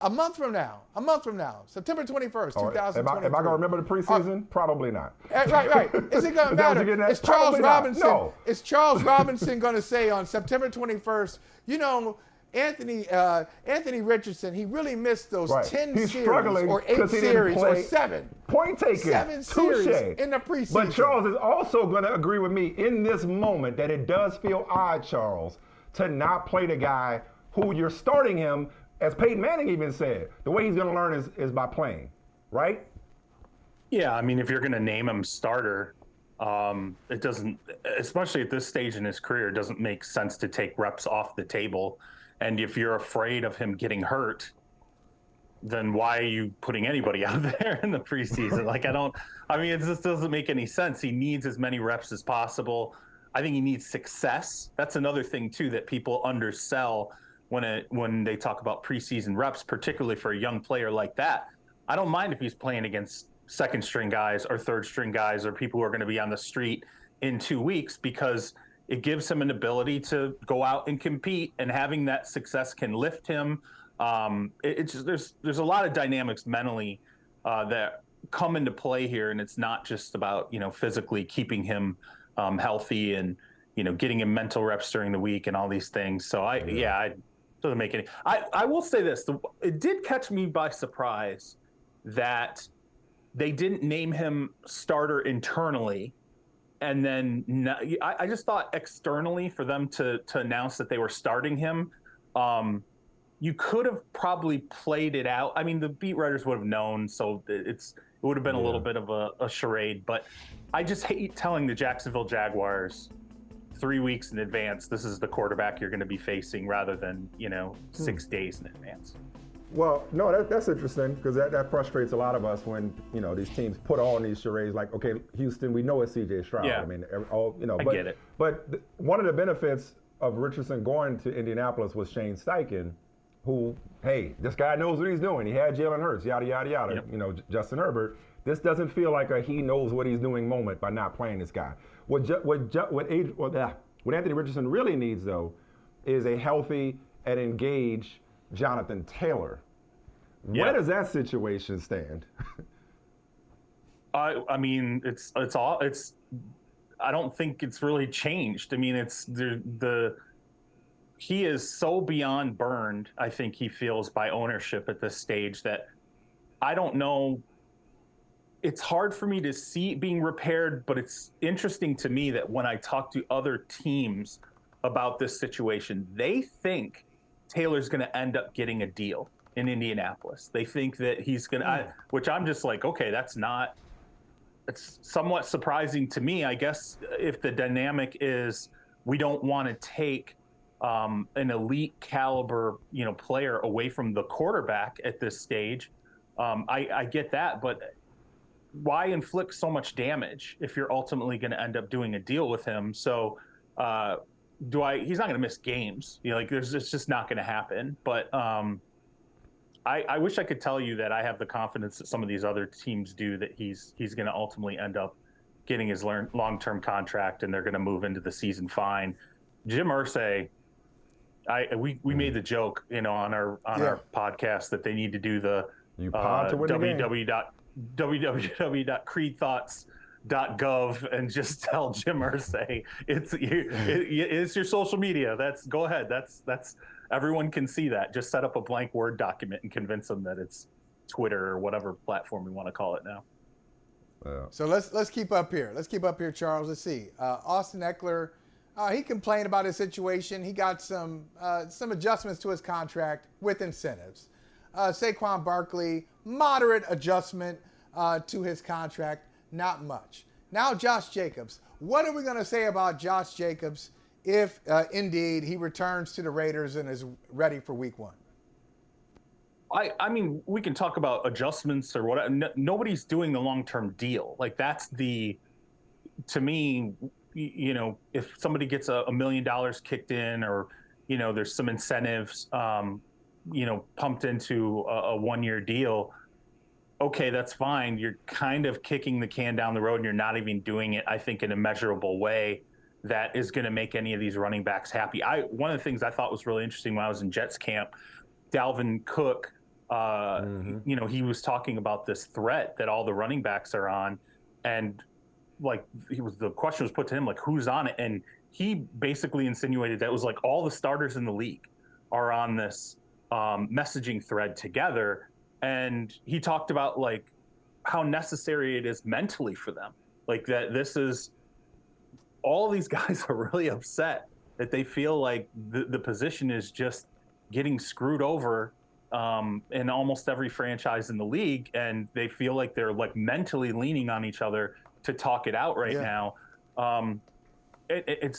A month from now, September 21st, 2023. Am I going to remember the preseason? Probably not. Right. Is it going to matter? Is Charles Robinson? No. Is Charles Robinson going to say on September 21st? Anthony Richardson, he really missed those 10 He's series or 8 series or 7. Point taken. 7 series in the preseason. But Charles is also going to agree with me in this moment that it does feel odd, Charles, to not play the guy who you're starting him, as Peyton Manning even said. The way he's going to learn is by playing, right? Yeah, I mean, if you're going to name him starter, it doesn't, especially at this stage in his career, it doesn't make sense to take reps off the table. And if you're afraid of him getting hurt, then why are you putting anybody out there in the preseason? It just doesn't make any sense. He needs as many reps as possible. I think he needs success. That's another thing, too, that people undersell when they talk about preseason reps, particularly for a young player like that. I don't mind if he's playing against second string guys or third string guys or people who are going to be on the street in 2 weeks, because it gives him an ability to go out and compete, and having that success can lift him. There's a lot of dynamics mentally that come into play here, and it's not just about physically keeping him healthy and getting him mental reps during the week and all these things. So it doesn't make any. I will say this: it did catch me by surprise that they didn't name him starter internally. And then I just thought externally for them to announce that they were starting him, you could have probably played it out. I mean, the beat writers would have known, so it would have been a little bit of a charade. But I just hate telling the Jacksonville Jaguars 3 weeks in advance, this is the quarterback you're going to be facing, rather than 6 days in advance. Well, no, that's interesting, because that frustrates a lot of us when these teams put on these charades. Like, okay, Houston, we know it's C.J. Stroud. Yeah. I mean, I get it. But one of the benefits of Richardson going to Indianapolis was Shane Steichen, who, hey, this guy knows what he's doing. He had Jalen Hurts, yada yada yada. Yep. Justin Herbert. This doesn't feel like a he knows what he's doing moment by not playing this guy. What Anthony Richardson really needs, though, is a healthy and engaged Jonathan Taylor. Where does that situation stand? I mean, I don't think it's really changed. I mean, he is so beyond burned, I think he feels, by ownership at this stage, that I don't know. It's hard for me to see it being repaired, but it's interesting to me that when I talk to other teams about this situation, they think Taylor's going to end up getting a deal in Indianapolis. They think that he's going to, which I'm just like, okay, it's somewhat surprising to me. I guess if the dynamic is we don't want to take an elite caliber, player away from the quarterback at this stage, I get that, but why inflict so much damage if you're ultimately going to end up doing a deal with him? So he's not going to miss games. It's just not going to happen. But I wish I could tell you that I have the confidence that some of these other teams do, that he's going to ultimately end up getting his long-term contract and they're going to move into the season fine. Jim Irsay, we made the joke, on our podcast, that they need to do the www.creedthoughts.gov and just tell Jim Irsay it's your social media. Go ahead. That's everyone can see that. Just set up a blank Word document and convince them that it's Twitter or whatever platform we want to call it now. So let's keep up here. Charles. Let's see. Austin Ekeler, he complained about his situation. He got some adjustments to his contract with incentives. Saquon Barkley, moderate adjustment to his contract, not much. Now Josh Jacobs. What are we going to say about Josh Jacobs if indeed he returns to the Raiders and is ready for week 1? I mean, we can talk about adjustments or what. Nobody's doing the long-term deal. To me, if somebody gets $1 million kicked in, or, there's some incentives, pumped into a 1-year deal, okay, that's fine. You're kind of kicking the can down the road, and you're not even doing it, I think, in a measurable way that is going to make any of these running backs happy. One of the things I thought was really interesting when I was in Jets camp, Dalvin Cook You know, he was talking about this threat that all the running backs are on, and like the question was put to him, like, who's on it? And he basically insinuated that it was like all the starters in the league are on this messaging thread together. And he talked about like how necessary it is mentally for them. Like that this is, all of these guys are really upset that they feel like the position is just getting screwed over in almost every franchise in the league. And they feel like they're like mentally leaning on each other to talk it out right now.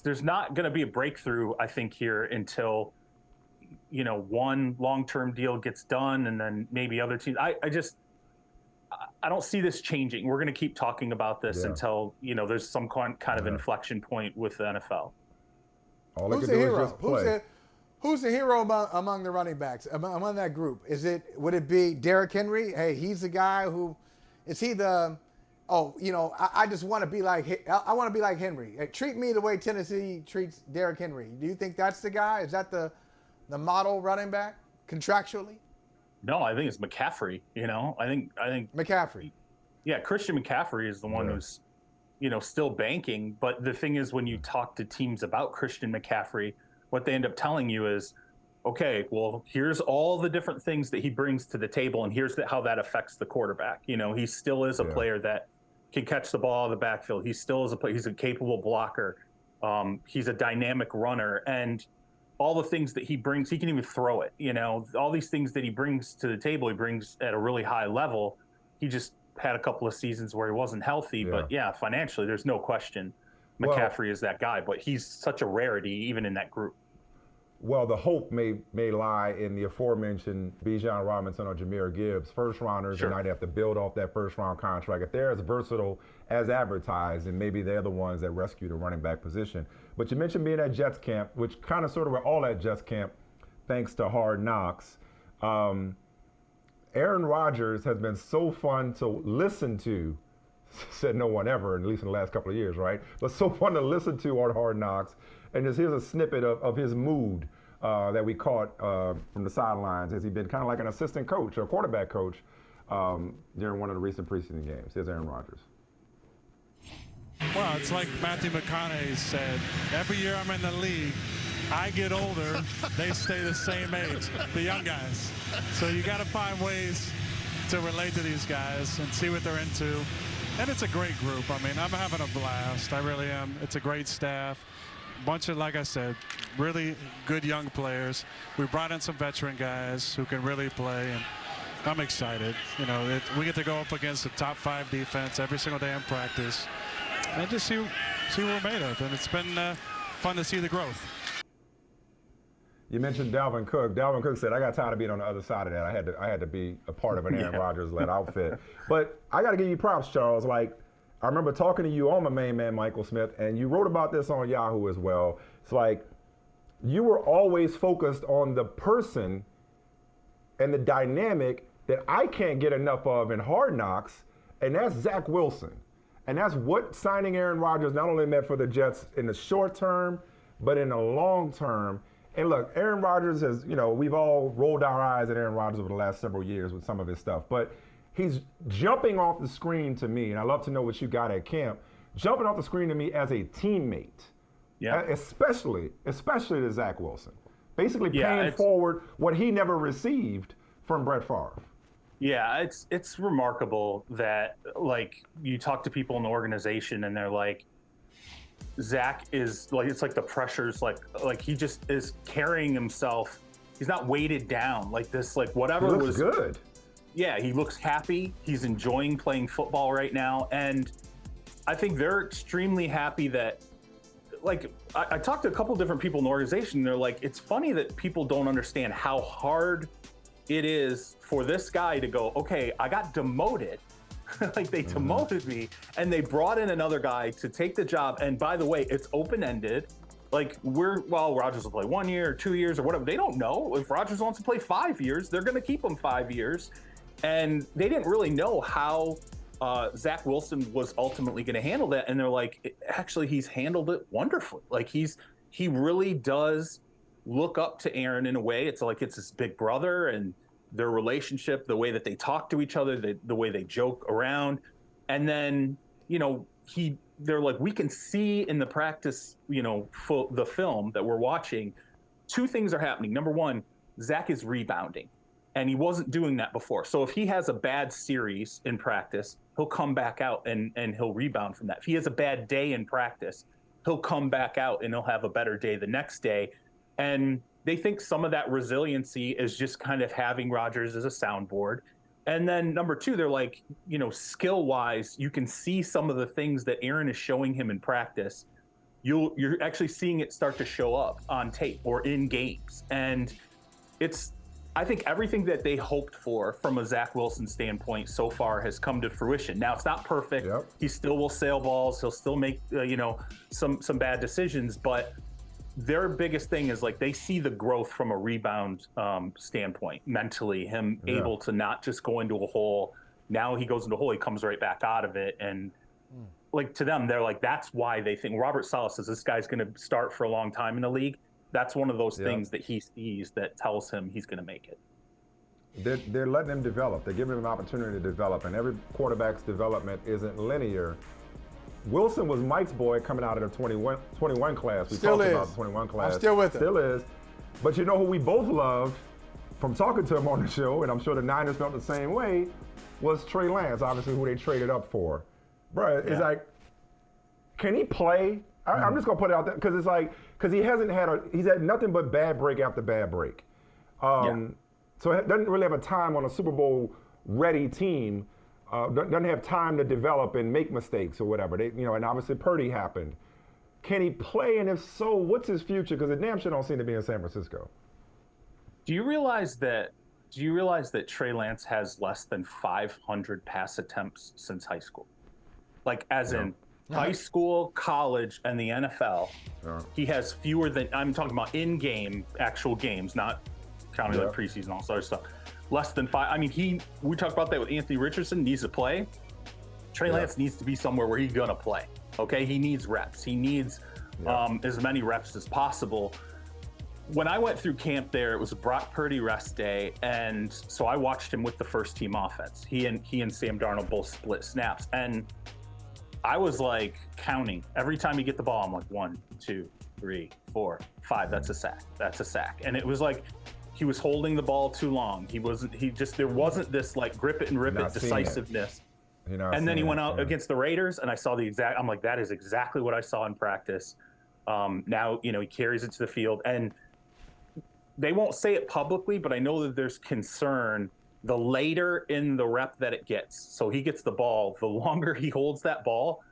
There's not going to be a breakthrough, I think, here until, you know, one long-term deal gets done, and then maybe other teams. I don't see this changing. We're going to keep talking about this until, you know, there's some kind of inflection point with the NFL. Who's the hero? Who's the hero among the running backs, among that group? Would it be Derrick Henry? Hey, he's the guy who, is he the, you know, I just want to be like, I want to be like Henry. Treat me the way Tennessee treats Derrick Henry. Do you think that's the guy? Is that the model running back contractually? No, I think it's McCaffrey. You know, I think McCaffrey. Yeah, Christian McCaffrey is the one who's, you know, still banking. But the thing is, when you talk to teams about Christian McCaffrey, what they end up telling you is, okay, well, here's all the different things that he brings to the table, and here's how that affects the quarterback. You know, he still is a player that can catch the ball in the backfield. He still is he's a capable blocker. He's a dynamic runner, and all the things that he brings, he can even throw it. You know, all these things that he brings to the table, he brings at a really high level. He just had a couple of seasons where he wasn't healthy, but financially, there's no question McCaffrey is that guy. But he's such a rarity, even in that group. Well, the hope may lie in the aforementioned Bijan Robinson or Jahmyr Gibbs, first rounders, and I'd have to build off that first round contract. If they're as versatile as advertised, then maybe they're the ones that rescue the running back position. But you mentioned being at Jets camp, which kind of sort of we're all at Jets camp, thanks to Hard Knocks. Aaron Rodgers has been so fun to listen to, said no one ever, at least in the last couple of years, right? But so fun to listen to on Hard Knocks. And just here's a snippet of his mood that we caught from the sidelines as he'd been kind of like an assistant coach or quarterback coach during one of the recent preseason games. Here's Aaron Rodgers. Well, it's like Matthew McConaughey said, every year I'm in the league, I get older, they stay the same age, the young guys. So you got to find ways to relate to these guys and see what they're into. And it's a great group. I mean, I'm having a blast. I really am. It's a great staff. Bunch of, like I said, really good young players. We brought in some veteran guys who can really play, and I'm excited. You know, we get to go up against the top 5 defense every single day in practice and just see what we're made of. And it's been fun to see the growth. You mentioned Dalvin Cook. Dalvin Cook said, I got tired of being on the other side of that. I had to be a part of an Aaron Rodgers-led outfit. But I got to give you props, Charles. Like, I remember talking to you on my main man, Michael Smith, and you wrote about this on Yahoo as well. It's like you were always focused on the person and the dynamic that I can't get enough of in Hard Knocks, and that's Zach Wilson. And that's what signing Aaron Rodgers not only meant for the Jets in the short term, but in the long term. And look, Aaron Rodgers has, you know, we've all rolled our eyes at Aaron Rodgers over the last several years with some of his stuff, but he's jumping off the screen to me, and I'd love to know what you got at camp, jumping off the screen to me as a teammate, especially to Zach Wilson, basically paying forward what he never received from Brett Favre. Yeah, it's remarkable that, like, you talk to people in the organization and they're like, Zach is like, it's like the pressure's like he just is carrying himself. He's not weighted down like this, like whatever he looks good. Yeah, he looks happy. He's enjoying playing football right now. And I think they're extremely happy that, like, I talked to a couple different people in the organization. And they're like, it's funny that people don't understand how hard it is for this guy to go, okay, I got demoted. Like, they demoted me, and they brought in another guy to take the job. And by the way, it's open-ended. Like, Rodgers will play 1 year or 2 years or whatever. They don't know. If Rodgers wants to play 5 years, they're going to keep him 5 years. And they didn't really know how Zach Wilson was ultimately going to handle that. And they're like, actually, he's handled it wonderfully. Like, he really does look up to Aaron in a way. It's like it's his big brother, and their relationship, the way that they talk to each other, the way they joke around. And then, they're like, we can see in the practice, the film that we're watching, two things are happening. Number one, Zach is rebounding, and he wasn't doing that before. So if he has a bad series in practice, he'll come back out and he'll rebound from that. If he has a bad day in practice, he'll come back out and he'll have a better day the next day. And they think some of that resiliency is just kind of having Rodgers as a soundboard. And then number two, they're like, skill-wise, you can see some of the things that Aaron is showing him in practice. You're actually seeing it start to show up on tape or in games. And I think everything that they hoped for from a Zach Wilson standpoint so far has come to fruition. Now, it's not perfect. Yep. He still will sail balls. He'll still make, some bad decisions. But their biggest thing is, like, they see the growth from a rebound standpoint, mentally, him able to not just go into a hole. Now he goes into a hole, he comes right back out of it. And like, to them, they're like, that's why they think Robert Saleh says this guy's going to start for a long time in the league. That's one of those things that he sees that tells him he's going to make it. They're letting him develop. They're giving him an opportunity to develop. And every quarterback's development isn't linear. Wilson was Mike's boy coming out of the 21 class. We talked about the 21 class. I'm still with him. Still is. But you know who we both loved from talking to him on the show, and I'm sure the Niners felt the same way, was Trey Lance, obviously, who they traded up for. Bro, it's like, can he play? I'm just going to put it out there because it's like, because he's had nothing but bad break after bad break. So he doesn't really have a time on a Super Bowl ready team. Doesn't have time to develop and make mistakes or whatever. And obviously Purdy happened. Can he play? And if so, what's his future? Because the damn sure don't seem to be in San Francisco. Do you realize that Trey Lance has less than 500 pass attempts since high school? Like, as in high school, college, and the NFL, he has fewer than, I'm talking about in-game, actual games, not counting like preseason, all this other stuff. Less than 5. I mean, we talked about that with Anthony Richardson, needs to play. Trey Lance needs to be somewhere where he's going to play, okay? He needs reps. He needs as many reps as possible. When I went through camp there, it was a Brock Purdy rest day, and so I watched him with the first-team offense. He and Sam Darnold both split snaps, and I was like counting. Every time you get the ball, I'm like 1, 2, 3, 4, 5. That's a sack. That's a sack. And it was like he was holding the ball too long. There wasn't this like grip it and rip it decisiveness. And then he went out against the Raiders, and I saw I'm like, that is exactly what I saw in practice. Now, he carries it to the field, and they won't say it publicly, but I know that there's concern the later in the rep that it gets. So he gets the ball, the longer he holds that ball,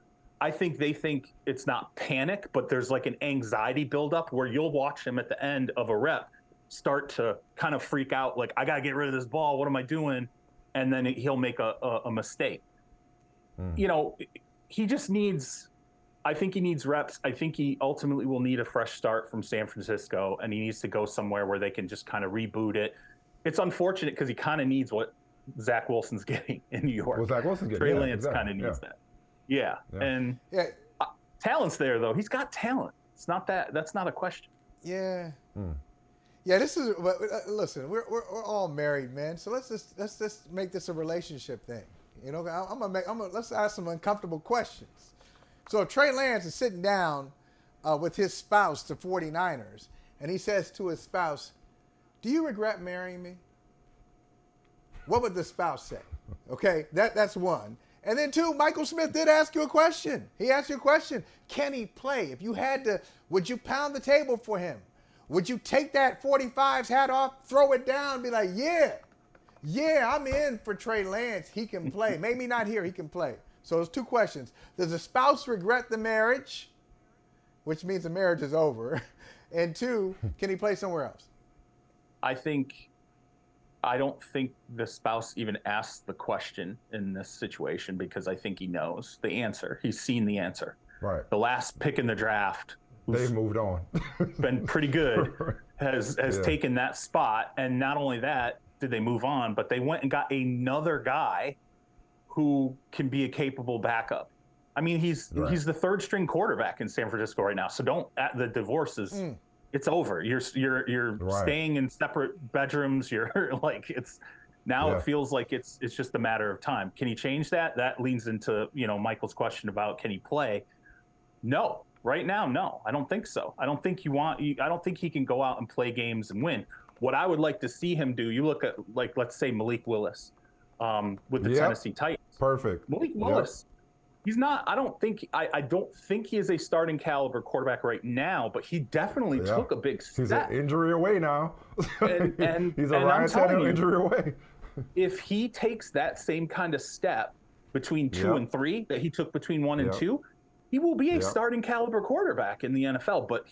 I think they think it's not panic, but there's like an anxiety buildup where you'll watch him at the end of a rep start to kind of freak out, like, I got to get rid of this ball. What am I doing? And then he'll make a mistake. He just needs, I think he needs reps. I think he ultimately will need a fresh start from San Francisco, and he needs to go somewhere where they can just kind of reboot it. It's unfortunate because he kind of needs what Zach Wilson's getting in New York. What Zach Wilson's getting. Trey Lance kind of needs that. And talent's there, though. He's got talent. It's not that. That's not a question. Yeah. Yeah, this is. Listen, we're all married, man. So let's just make this a relationship thing. Let's ask some uncomfortable questions. So if Trey Lance is sitting down with his spouse, the 49ers, and he says to his spouse, "Do you regret marrying me?" What would the spouse say? Okay, that's one. And then two, Michael Smith did ask you a question. He asked you a question. Can he play? If you had to, would you pound the table for him? Would you take that 45's hat off, throw it down, be like, yeah, I'm in for Trey Lance. He can play. Maybe not here. He can play. So there's two questions. Does the spouse regret the marriage, which means the marriage is over? And two, can he play somewhere else? I don't think the spouse even asks the question in this situation because I think he knows the answer. He's seen the answer. Right. The last pick in the draft, they've moved on. Been pretty good, has taken that spot. And not only that, did they move on, but they went and got another guy who can be a capable backup. I mean, he's the third string quarterback in San Francisco right now. So the divorce is it's over. You're staying in separate bedrooms. You're like, it's now it feels like it's just a matter of time. Can he change that? That leans into, Michael's question about can he play? No, right now, no, I don't think so. I don't think I don't think he can go out and play games and win. What I would like to see him do, you look at, like, let's say Malik Willis with the Tennessee Titans. Perfect. Malik Willis. He's not. I don't think he is a starting caliber quarterback right now, but he definitely took a big step. He's an injury away now. And he's a Ryan Tannehill injury away. If he takes that same kind of step between 2 and 3 that he took between 1 and 2, he will be a starting caliber quarterback in the NFL. But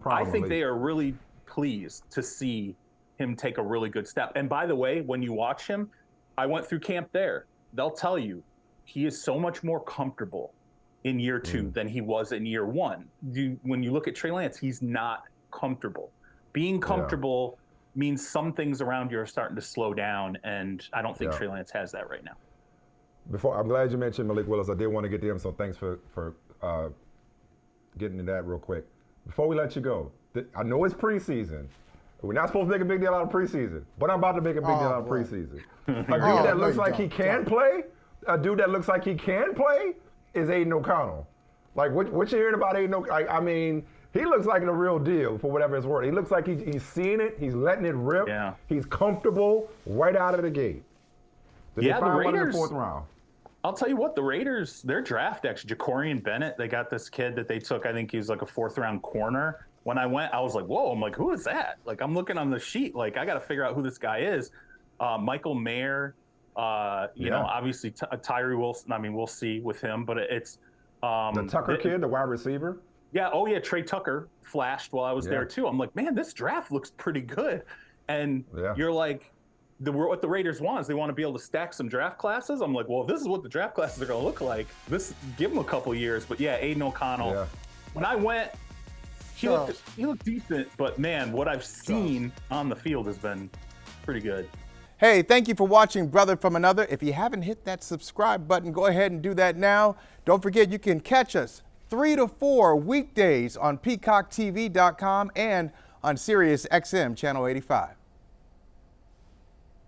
I think they are really pleased to see him take a really good step. And by the way, when you watch him, I went through camp there. They'll tell you, he is so much more comfortable in year 2 than he was in year 1. When you look at Trey Lance, he's not comfortable. Being comfortable means some things around you are starting to slow down, and I don't think Trey Lance has that right now. I'm glad you mentioned Malik Willis. I did want to get to him, so thanks for getting to that real quick. Before we let you go, I know it's preseason. We're not supposed to make a big deal out of preseason, but I'm about to make a big deal out of preseason. A dude that looks like he can play. A dude that looks like he can play is Aiden O'Connell. Like, what you hearing about Aiden O'Connell? I mean, he looks like the real deal for whatever it's worth. He looks like he's seeing it. He's letting it rip. Yeah. He's comfortable right out of the gate. The Raiders, in the 4th round. I'll tell you what, the Raiders, their draft, actually, Jacorian Bennett, they got this kid that they took. I think he was like a 4th-round corner. When I went, I was like, whoa. I'm like, who is that? Like, I'm looking on the sheet. Like, I got to figure out who this guy is. Michael Mayer. Obviously Tyree Wilson. I mean, we'll see with him, but it's the Tucker kid, the wide receiver. Yeah. Oh yeah. Trey Tucker flashed while I was there too. I'm like, man, this draft looks pretty good. And you're like, what the Raiders want is they want to be able to stack some draft classes. I'm like, well, if this is what the draft classes are going to look like, give them a couple years. But yeah, Aiden O'Connell. When I went, he looked decent, but man, what I've seen on the field has been pretty good. Hey, thank you for watching Brother from Another. If you haven't hit that subscribe button, go ahead and do that now. Don't forget you can catch us 3 to 4 weekdays on PeacockTV.com and on Sirius XM Channel 85.